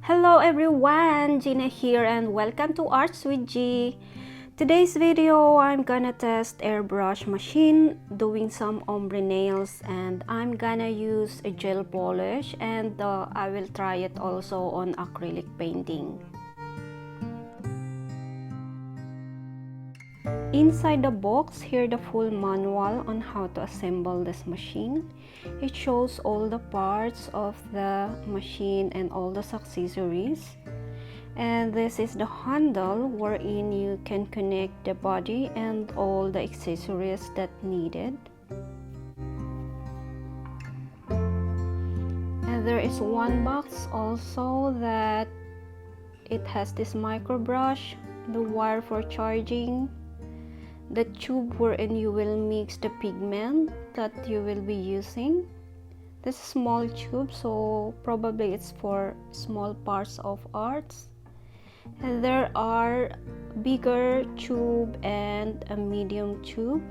Hello everyone, Gina here and welcome to Arts with G. Today's video, I'm gonna test Airbrush Machine doing some ombre nails, and I'm gonna use a gel polish, and I will try it also on acrylic painting. Inside the box, here the full manual on how to assemble this machine. It shows all the parts of the machine and all the accessories. And this is the handle wherein you can connect the body and all the accessories that needed. And there is one box also that it has this micro brush, the wire for charging, the tube wherein you will mix the pigment that you will be using. This small tube, so probably it's for small parts of arts. And there are bigger tube and a medium tube.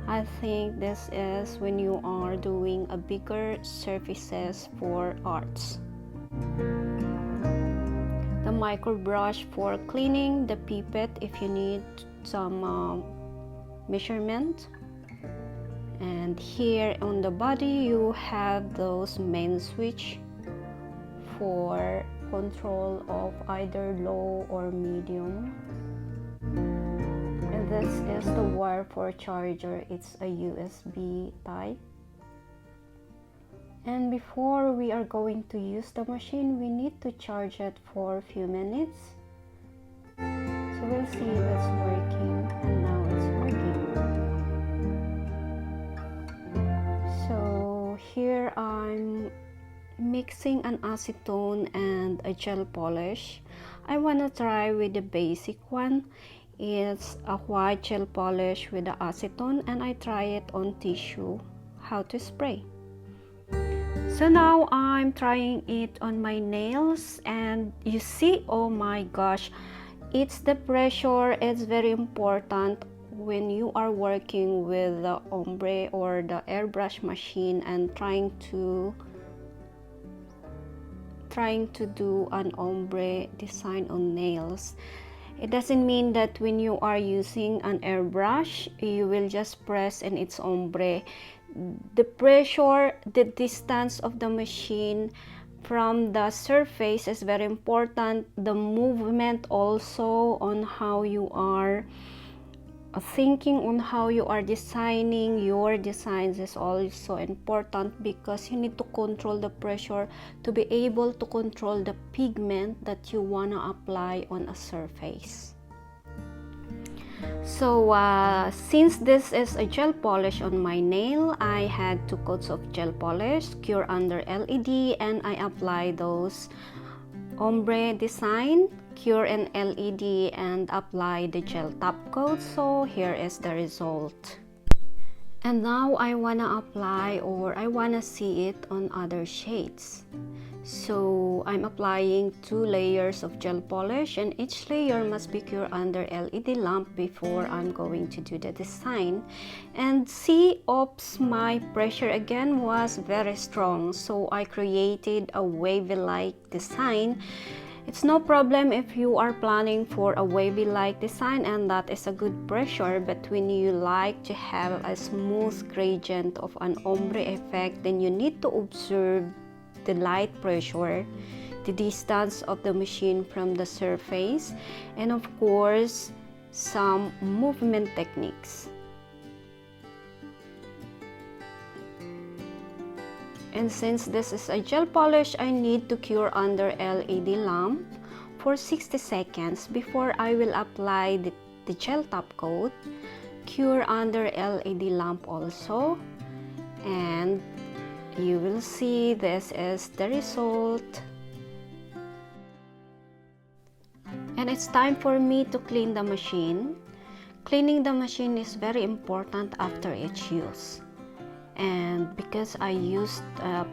I think this is when you are doing a bigger surfaces for arts. The micro brush for cleaning, the pipette if you need some measurement. And here on the body you have those main switch for control of either low or medium. And this is the wire for charger. It's a USB type. And before we are going to use the machine, we need to charge it for a few minutes. So we'll see if it's working, and now it's working. So here I'm mixing an acetone and a gel polish. I want to try with the basic one. It's a white gel polish with the acetone, and I try it on tissue how to spray. So now I'm trying it on my nails, and you see, oh my gosh, it's the pressure. It's very important when you are working with the ombre or the airbrush machine and trying to do an ombre design on nails. It doesn't mean that when you are using an airbrush you will just press and it's ombre. The pressure, the distance of the machine from the surface is very important. The movement also on how you are thinking, on how you are designing your designs is also important, because you need to control the pressure to be able to control the pigment that you want to apply on a surface. So since this is a gel polish on my nail, I had 2 coats of gel polish, cure under LED, and I apply those ombre design, cure and LED, and apply the gel top coat. So here is the result. And now I wanna apply, or I wanna see it on other shades. So I'm applying 2 layers of gel polish, and each layer must be cured under LED lamp before I'm going to do the design. And see, oops, my pressure again was very strong, so I created a wavy-like design. It's no problem if you are planning for a wavy-like design and that is a good pressure, but when you like to have a smooth gradient of an ombre effect, then you need to observe the light pressure, the distance of the machine from the surface, and of course some movement techniques. And since this is a gel polish, I need to cure under LED lamp for 60 seconds before I will apply the gel top coat. Cure under LED lamp also, and you will see this is the result. And it's time for me to clean the machine. Cleaning the machine is very important after each use. And because I used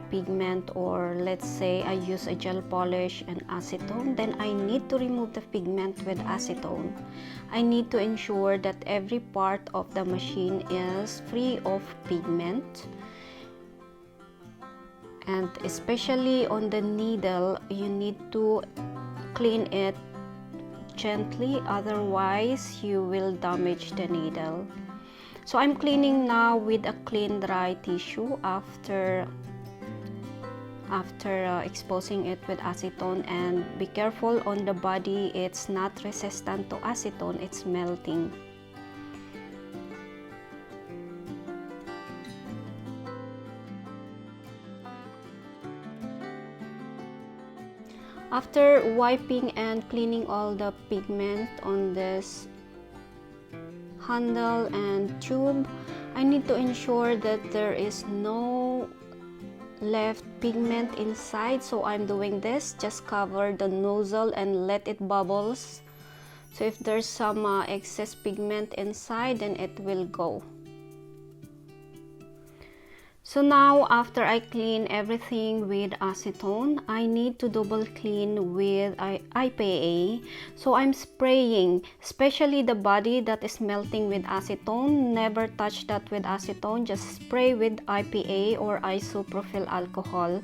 pigment, or let's say I use a gel polish and acetone, then I need to remove the pigment with acetone. I need to ensure that every part of the machine is free of pigment. and especially on the needle, you need to clean it gently, otherwise you will damage the needle. So I'm cleaning now with a clean dry tissue after exposing it with acetone, and be careful on the body, it's not resistant to acetone, it's melting. After wiping and cleaning all the pigment on this handle and tube, I need to ensure that there is no left pigment inside. So I'm doing this, just cover the nozzle and let it bubbles. So if there's some excess pigment inside, then it will go. So now, after I clean everything with acetone, I need to double clean with IPA. So I'm spraying, especially the body that is melting with acetone. Never touch that with acetone, just spray with IPA or isopropyl alcohol.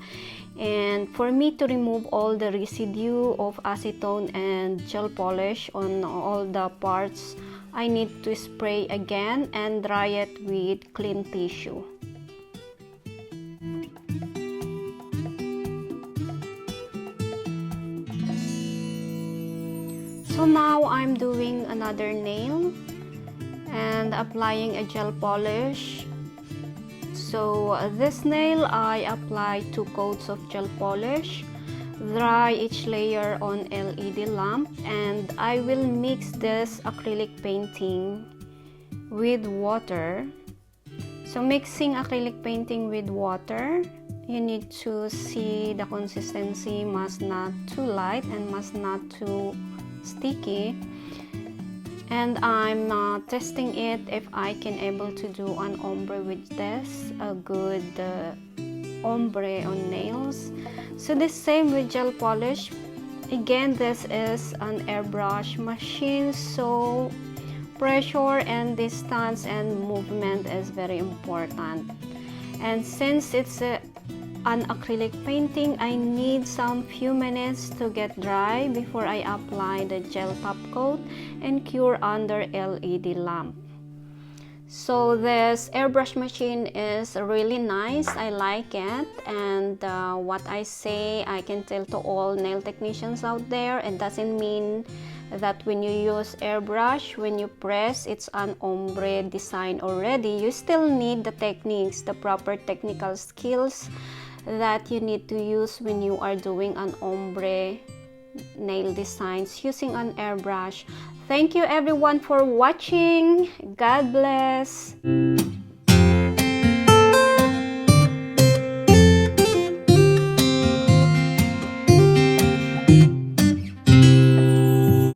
And for me to remove all the residue of acetone and gel polish on all the parts, I need to spray again and dry it with clean tissue. So now I'm doing another nail and applying a gel polish. So this nail I apply 2 coats of gel polish, dry each layer on LED lamp, and I will mix this acrylic painting with water. So mixing acrylic painting with water, you need to see the consistency must not too light and must not too sticky. And I'm testing it if I can able to do an ombre with this, a good ombre on nails. So the same with gel polish. Again, this is an airbrush machine, so pressure and distance and movement is very important. And since it's an acrylic painting, I need some few minutes to get dry before I apply the gel top coat and cure under LED lamp. So this airbrush machine is really nice, I like it, and what I say, I can tell to all nail technicians out there, it doesn't mean that when you use airbrush, when you press, it's an ombre design already. You still need the techniques, the proper technical skills that you need to use when you are doing an ombre nail designs using an airbrush. Thank you everyone for watching. God bless.